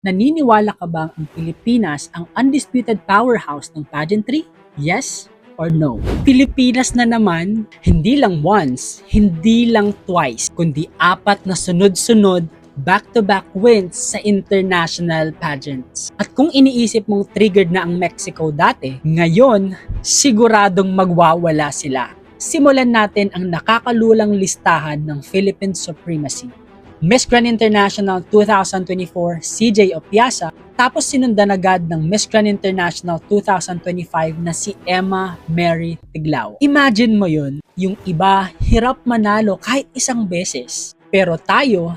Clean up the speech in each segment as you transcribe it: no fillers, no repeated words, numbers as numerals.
Naniniwala ka bang ang Pilipinas ang undisputed powerhouse ng pageantry? Yes or no? Pilipinas na naman, hindi lang once, hindi lang twice, kundi 4 na sunod-sunod back-to-back wins sa international pageants. At kung iniisip mong triggered na ang Mexico dati, ngayon, siguradong magwawala sila. Simulan natin ang nakakalulang listahan ng Philippine Supremacy. Miss Grand International 2024, CJ Opiasa, tapos sinundan agad ng Miss Grand International 2025 na si Emma Mary Tiglao. Imagine mo yun, yung iba hirap manalo kahit isang beses. Pero tayo,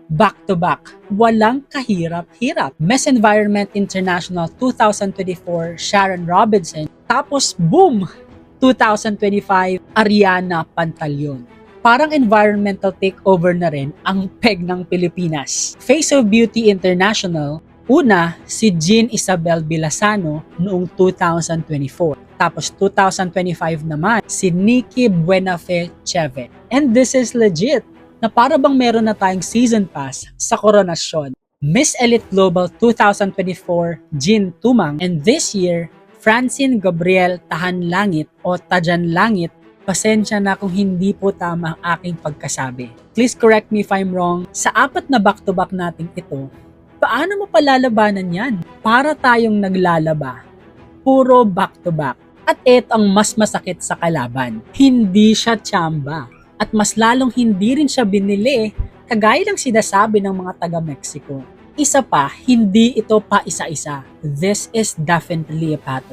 back-to-back, walang kahirap-hirap. Miss Environment International 2024, Sharon Robinson, tapos boom! 2025, Ariana Pantaleon. Parang environmental takeover na rin ang peg ng Pilipinas. Face of Beauty International, una si Jean Isabel Bilasano noong 2024. Tapos 2025 naman si Nikki Buenafe Cheve. And this is legit, na para bang meron na tayong season pass sa koronasyon. Miss Elite Global 2024, Jean Tumang. And this year, Francine Gabriel Tahan Langit o Tajan Langit. Pasensya na kung hindi po tama ang aking pagkasabi. Please correct me if I'm wrong. Sa 4 na back-to-back nating ito, paano mo palalabanan yan? Para tayong naglalaba. Puro back-to-back. At ito ang mas masakit sa kalaban. Hindi siya tsamba. At mas lalong hindi rin siya binili, kagaya ng sinasabi ng mga taga-Mexico. Isa pa, hindi ito pa isa-isa. This is definitely a pattern.